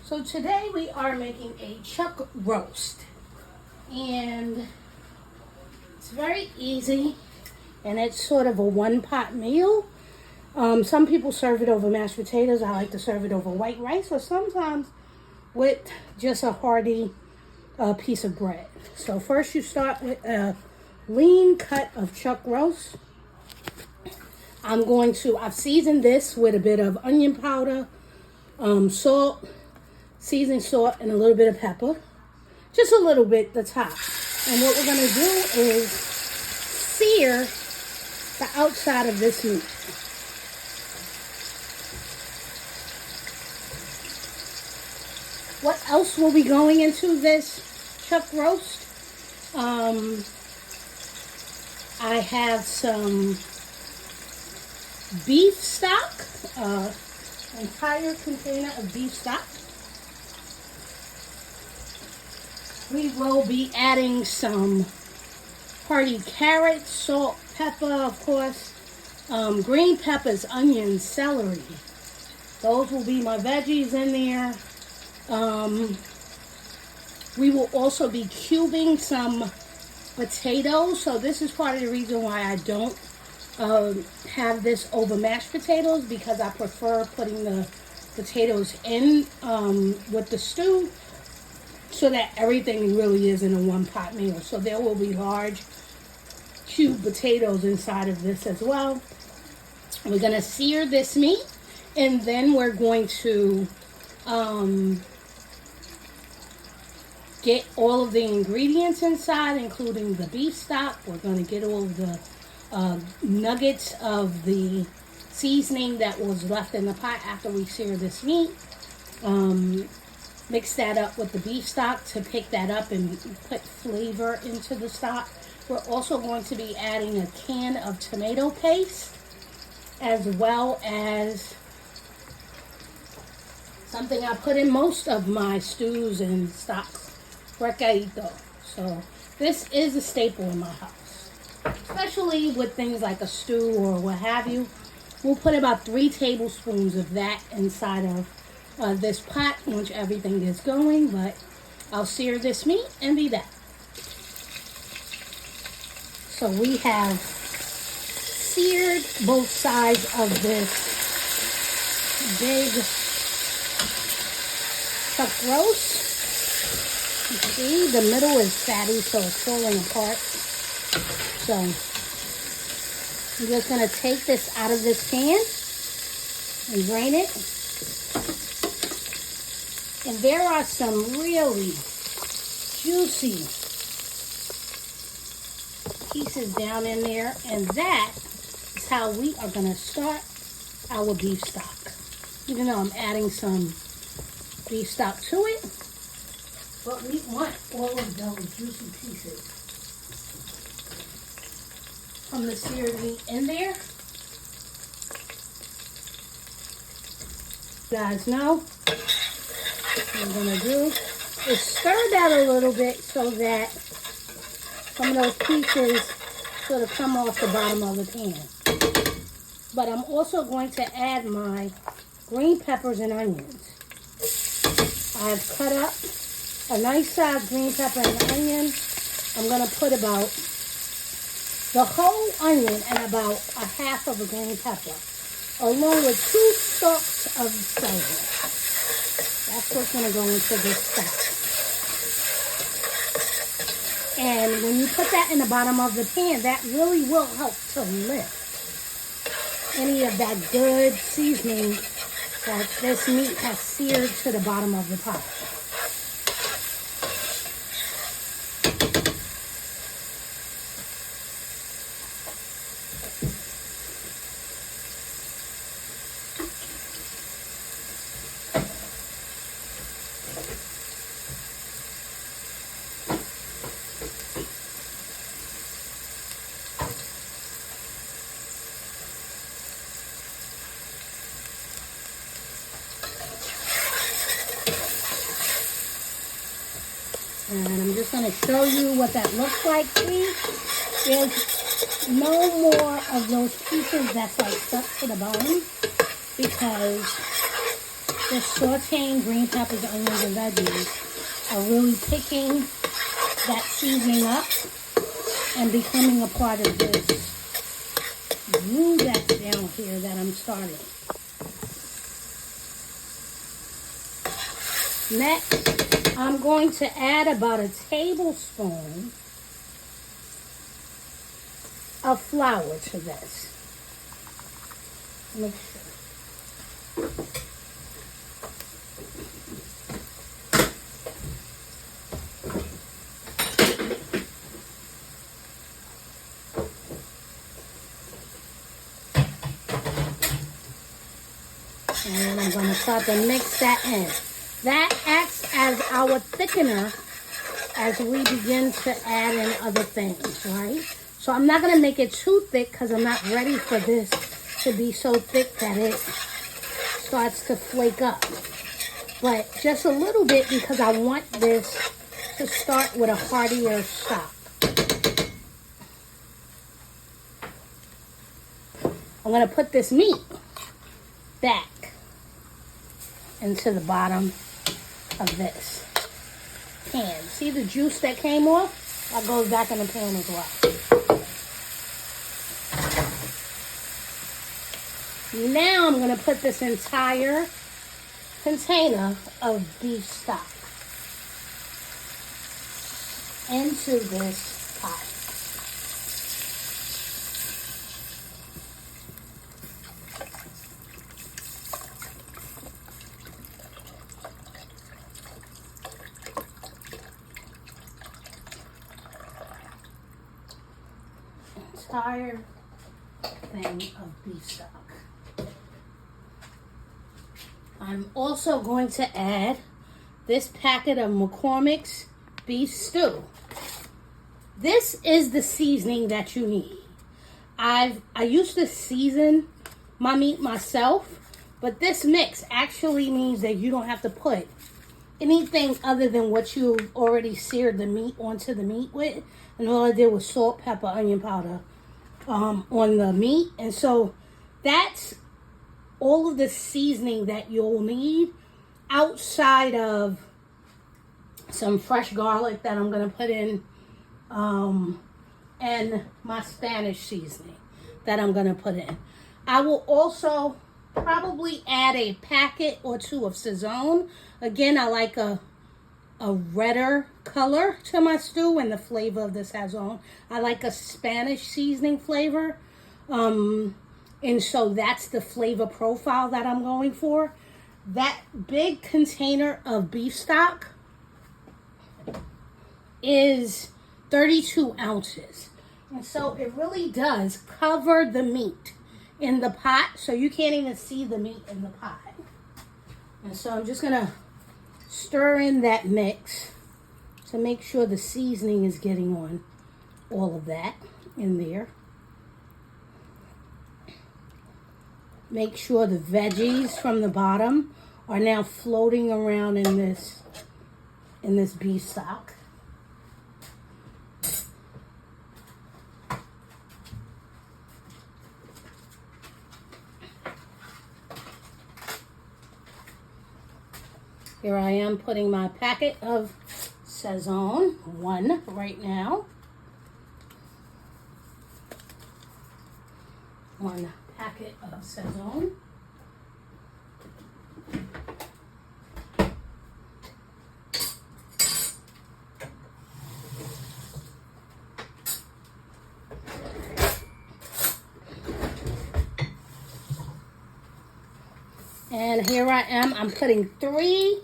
So today we are making a chuck roast, and it's very easy, and it's sort of a one-pot meal. Some people serve it over mashed potatoes. I like to serve it over white rice, or sometimes with just a hearty piece of bread. So first you start with a lean cut of chuck roast. I've seasoned this with a bit of onion powder, salt, seasoned salt, and a little bit of pepper. Just a little bit, the top. And what we're going to do is sear the outside of this meat. What else will be going into this chuck roast? I have some beef stock, entire container of beef stock. We will be adding some hearty carrots, salt, pepper, of course, green peppers, onions, celery. Those will be my veggies in there. We will also be cubing some potatoes. So this is part of the reason why I don't have this over mashed potatoes, because I prefer putting the potatoes in with the stew, so that everything really is in a one-pot meal. So there will be large cubed potatoes inside of this as well. We're going to sear this meat, and then we're going to get all of the ingredients inside, including the beef stock. We're going to get all of the nuggets of the seasoning that was left in the pot after we sear this meat. Mix that up with the beef stock to pick that up and put flavor into the stock. We're also going to be adding a can of tomato paste, as well as something I put in most of my stews and stocks, Recaito. So this is a staple in my house, especially with things like a stew or what have you. We'll put about 3 tablespoons of that inside of this pot once everything is going, but I'll sear this meat and be back. So we have seared both sides of this big chuck roast. You see, the middle is fatty, so it's falling apart. So I'm just going to take this out of this pan and drain it. And there are some really juicy pieces down in there. And that is how we are going to start our beef stock. Even though I'm adding some beef stock to it. But we want all of those juicy pieces from the seared meat in there. You guys know what I'm going to do is stir that a little bit so that some of those pieces sort of come off the bottom of the pan. But I'm also going to add my green peppers and onions. I've cut up a nice sized green pepper and onion. I'm going to put about the whole onion and about a half of a green pepper, along with 2 stalks of celery. That's what's going to go into this stock. And when you put that in the bottom of the pan, that really will help to lift any of that good seasoning that this meat has seared to the bottom of the pot. And I'm just going to show you what that looks like. See, there's no more of those pieces that's like stuck to the bottom, because Just sauteing green peppers, onions, and veggies are really picking that seasoning up and becoming a part of this roux that's down here that I'm starting. Next, I'm going to add about a tablespoon of flour to this. Make sure. And I'm going to start to mix that in. That acts as our thickener as we begin to add in other things, right? So I'm not going to make it too thick because I'm not ready for this to be so thick that it starts to flake up. But just a little bit because I want this to start with a heartier stock. I'm going to put this meat back into the bottom of this pan. See the juice that came off? That goes back in the pan as well. Now I'm going to put this entire container of beef stock into this pot. Entire thing of beef stock. I'm also going to add this packet of McCormick's beef stew. This is the seasoning that you need. I used to season my meat myself, but this mix actually means that you don't have to put anything other than what you already seared the meat onto the meat with. And all I did was salt, pepper, onion powder on the meat. And so that's all of the seasoning that you'll need outside of some fresh garlic that I'm going to put in and my Spanish seasoning that I'm going to put in. I will also probably add a packet or two of sazon. Again, I like a redder color to my stew and the flavor of the sazon. I like a Spanish seasoning flavor. And so that's the flavor profile that I'm going for. That big container of beef stock is 32 ounces. And so it really does cover the meat in the pot, so you can't even see the meat in the pot. And so I'm just gonna stir in that mix to make sure the seasoning is getting on all of that in there. Make sure the veggies from the bottom are now floating around in this beef stock. Here I am putting my packet of sazon, one right now. One packet of sazon. And here I am, I'm putting 3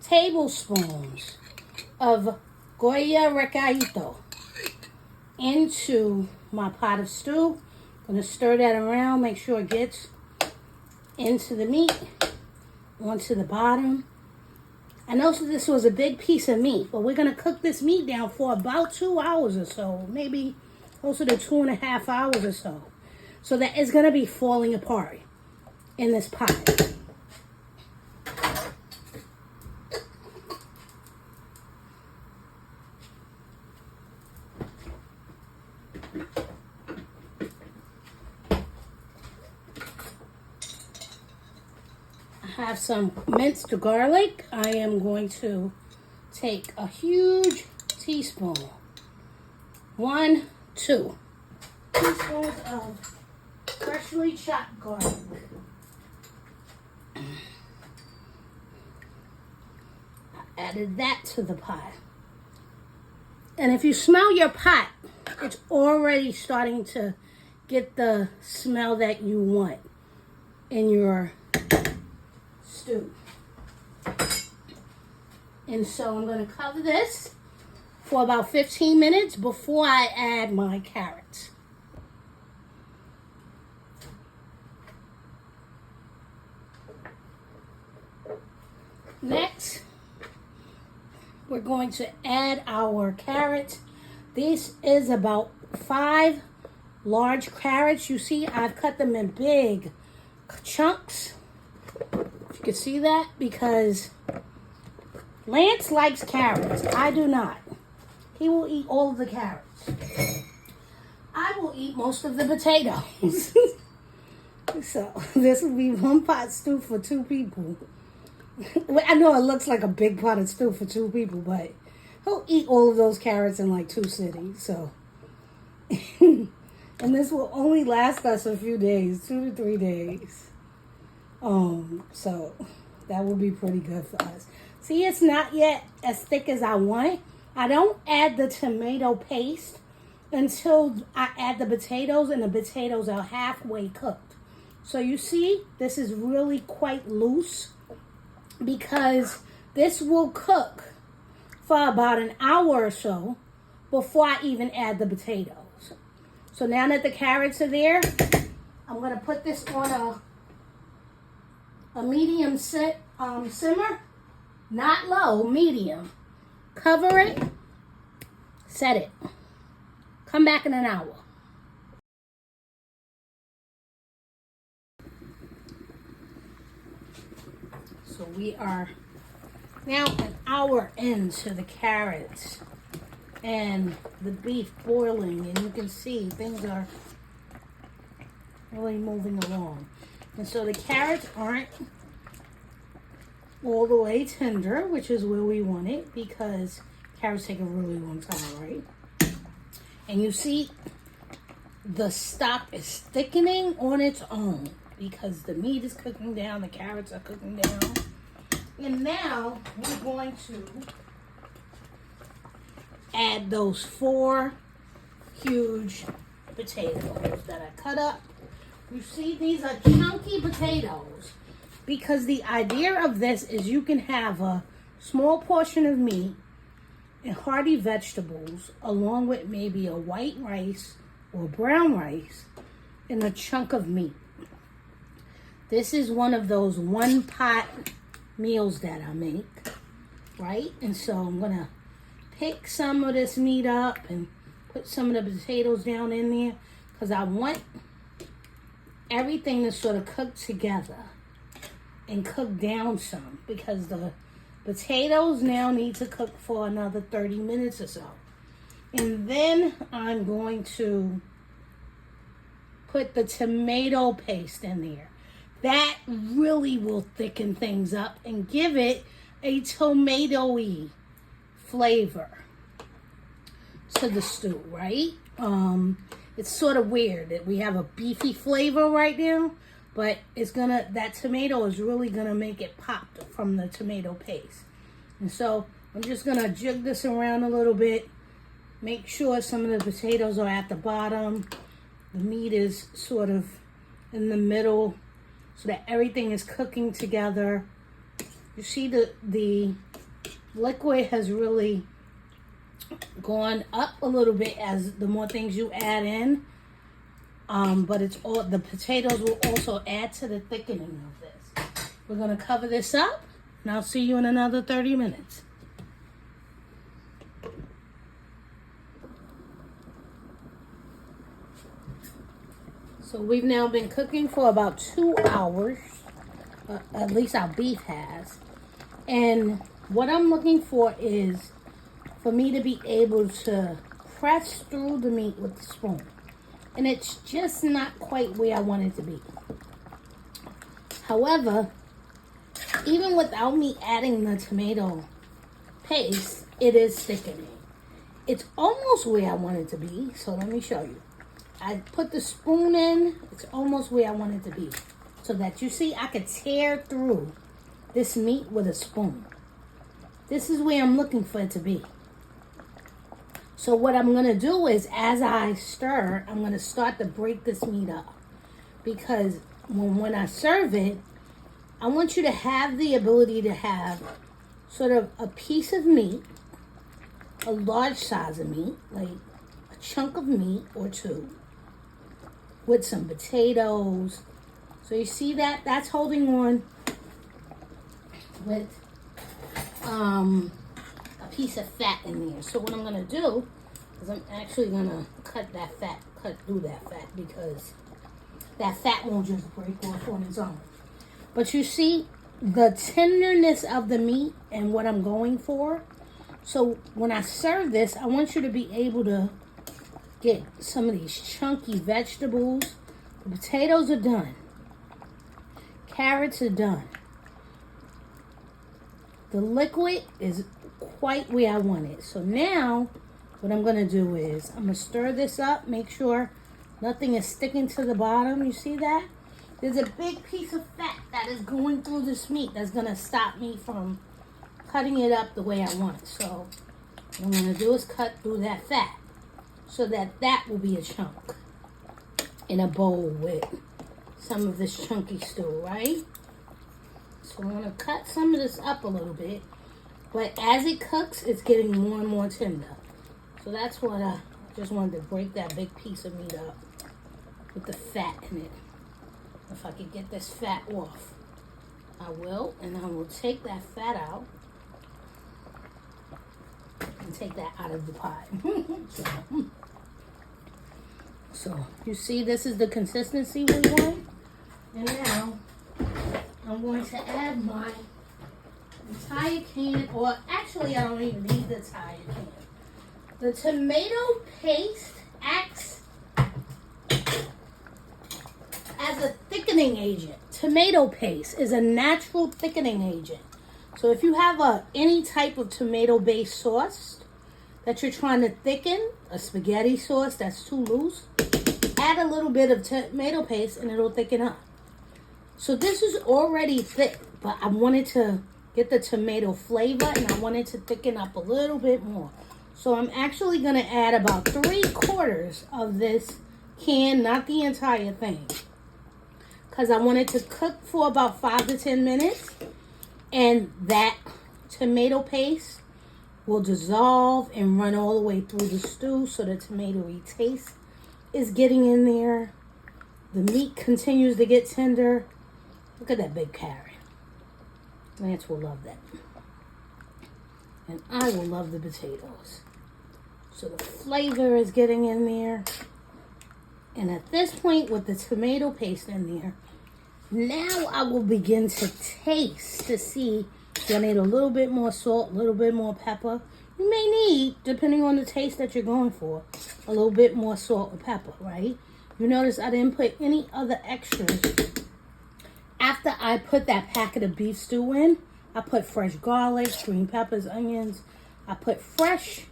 tablespoons of Goya Recaito into my pot of stew. I'm going to stir that around, make sure it gets into the meat, onto the bottom. I know this was a big piece of meat, but we're going to cook this meat down for about 2 hours or so, maybe closer to 2.5 hours or so. So that it's going to be falling apart in this pot. have some minced garlic. I am going to take a huge teaspoon, 2 teaspoons of freshly chopped garlic. I added that to the pot. And if you smell your pot, it's already starting to get the smell that you want in your stew. And so I'm going to cover this for about 15 minutes before I add my carrots. Next, we're going to add our carrots. This is about 5 large carrots. You see, I've cut them in big chunks. If you can see that, because Lance likes carrots. I do not. He will eat all of the carrots. I will eat most of the potatoes. So this will be 1 pot stew for 2 people. I know it looks like a big pot of stew for 2 people, but he'll eat all of those carrots in like 2 cities. So, and this will only last us a few days, 2 to 3 days. So that will be pretty good for us. See, it's not yet as thick as I want. I don't add the tomato paste until I add the potatoes, and the potatoes are halfway cooked. So you see, this is really quite loose because this will cook for about an hour or so before I even add the potatoes. So now that the carrots are there, I'm going to put this on a medium simmer. Not low, medium. Cover it, set it. Come back in an hour. So we are now an hour into the carrots and the beef boiling, and you can see things are really moving along. And so the carrots aren't all the way tender, which is where we want it, because carrots take a really long time, right? And you see the stock is thickening on its own because the meat is cooking down, the carrots are cooking down. And now we're going to add those 4 huge potatoes that I cut up. You see, these are chunky potatoes, because the idea of this is you can have a small portion of meat and hearty vegetables along with maybe a white rice or brown rice and a chunk of meat. This is one of those 1 pot meals that I make, right? And so I'm going to pick some of this meat up and put some of the potatoes down in there, because I want everything to sort of cook together and cook down some, because the potatoes now need to cook for another 30 minutes or so. And then I'm going to put the tomato paste in there. That really will thicken things up and give it a tomatoey flavor to the stew, right? It's sort of weird that we have a beefy flavor right now, but that tomato is really gonna make it pop from the tomato paste. And so I'm just gonna jig this around a little bit, make sure some of the potatoes are at the bottom, the meat is sort of in the middle, so that everything is cooking together. You see the liquid has really gone up a little bit as the more things you add in. But the potatoes will also add to the thickening of this. We're going to cover this up, and I'll see you in another 30 minutes. So we've now been cooking for about 2 hours, at least our beef has. And what I'm looking for is for me to be able to press through the meat with the spoon. And it's just not quite where I want it to be. However, even without me adding the tomato paste, it is thickening. It's almost where I want it to be, so let me show you. I put the spoon in, it's almost where I want it to be. So that you see, I could tear through this meat with a spoon. This is where I'm looking for it to be. So what I'm going to do is, as I stir, I'm going to start to break this meat up. Because when I serve it, I want you to have the ability to have sort of a piece of meat, a large size of meat, like a chunk of meat or two, with some potatoes. So you see that? That's holding on with a piece of fat in there. So what I'm going to do is I'm actually going to cut through that fat, because that fat won't just break off on its own. But you see the tenderness of the meat and what I'm going for. So when I serve this, I want you to be able to get some of these chunky vegetables. The potatoes are done. Carrots are done. The liquid is quite where I want it. So now what I'm going to do is I'm going to stir this up. Make sure nothing is sticking to the bottom. You see that? There's a big piece of fat that is going through this meat that's going to stop me from cutting it up the way I want it. So what I'm going to do is cut through that fat so that that will be a chunk in a bowl with some of this chunky stew, right? So I'm going to cut some of this up a little bit. But as it cooks, it's getting more and more tender. So that's what I just wanted to break that big piece of meat up with the fat in it. If I could get this fat off, I will. And I will take that fat out and take that out of the pot. So you see, this is the consistency we want. And now I'm going to add my entire can, or actually I don't even need the entire can. The tomato paste acts as a thickening agent. Tomato paste is a natural thickening agent. So if you have any type of tomato-based sauce that you're trying to thicken, a spaghetti sauce that's too loose, add a little bit of tomato paste and it'll thicken up. So this is already thick, but I wanted to get the tomato flavor and I wanted to thicken up a little bit more. So I'm actually going to add about 3/4 of this can, not the entire thing, because I want it to cook for about 5 to 10 minutes. And that tomato paste will dissolve and run all the way through the stew, so the tomatoey taste is getting in there. The meat continues to get tender. Look at that big carrot. Lance will love that. And I will love the potatoes. So the flavor is getting in there. And at this point, with the tomato paste in there, now I will begin to taste to see if I need a little bit more salt, a little bit more pepper. You may need, depending on the taste that you're going for, a little bit more salt or pepper, right? You notice I didn't put any other extras. After I put that packet of beef stew in, I put fresh garlic, green peppers, onions. I put fresh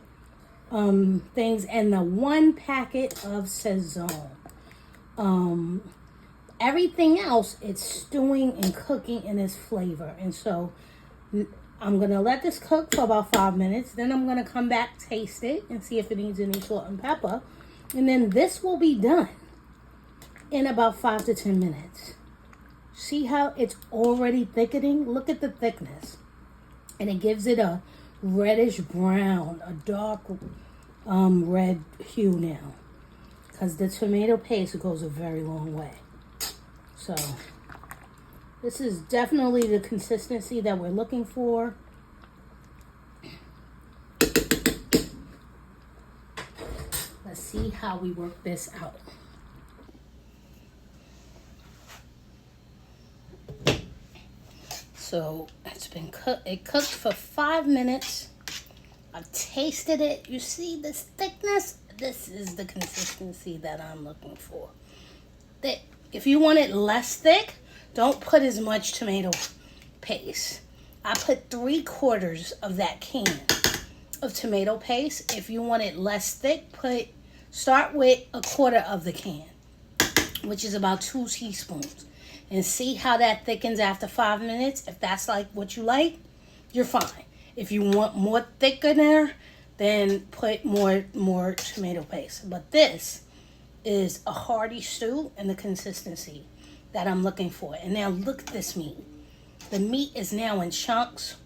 things and the 1 packet of sazon. Everything else, it's stewing and cooking in its flavor. And so I'm going to let this cook for about 5 minutes. Then I'm going to come back, taste it, and see if it needs any salt and pepper. And then this will be done in about 5 to 10 minutes. See how it's already thickening? Look at the thickness. And it gives it a reddish brown, a dark red hue now. Because the tomato paste goes a very long way. So this is definitely the consistency that we're looking for. Let's see how we work this out. So it's been cooked. It cooked for 5 minutes. I've tasted it. You see this thickness? This is the consistency that I'm looking for. Thick. If you want it less thick, don't put as much tomato paste. I put 3/4 of that can of tomato paste. If you want it less thick, start with 1/4 of the can, which is about 2 teaspoons. And see how that thickens after 5 minutes. If that's like what you like, you're fine. If you want more thickener, then put more tomato paste. But this is a hearty stew and the consistency that I'm looking for. And now look at this meat. The meat is now in chunks.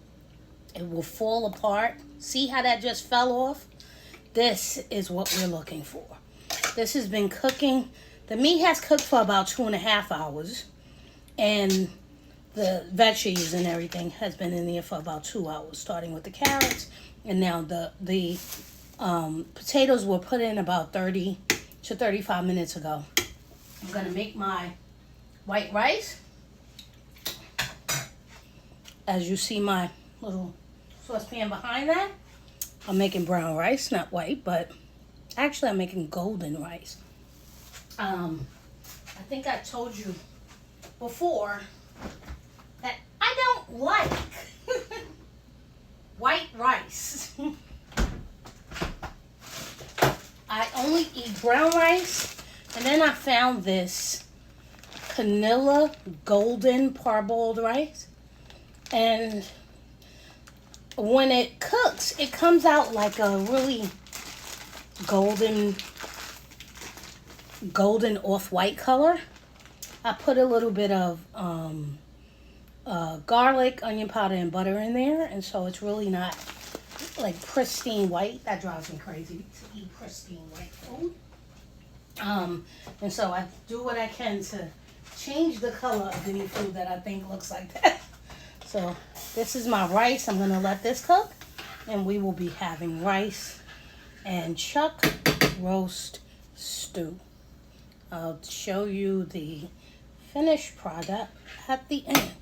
It will fall apart. See how that just fell off? This is what we're looking for. This has been cooking. The meat has cooked for about 2.5 hours. And the veggies and everything has been in there for about 2 hours, starting with the carrots. And now the potatoes were put in about 30 to 35 minutes ago. I'm going to make my white rice. As you see my little saucepan behind that, I'm making brown rice, not white, but actually I'm making golden rice. I think I told you before that I don't like white rice. I only eat brown rice. And then I found this Canilla golden parboiled rice. And when it cooks, it comes out like a really golden off-white color. I put a little bit of garlic, onion powder, and butter in there. And so it's really not like pristine white. That drives me crazy to eat pristine white food. And so I do what I can to change the color of any food that I think looks like that. So this is my rice. I'm going to let this cook. And we will be having rice and chuck roast stew. I'll show you the finished product at the end.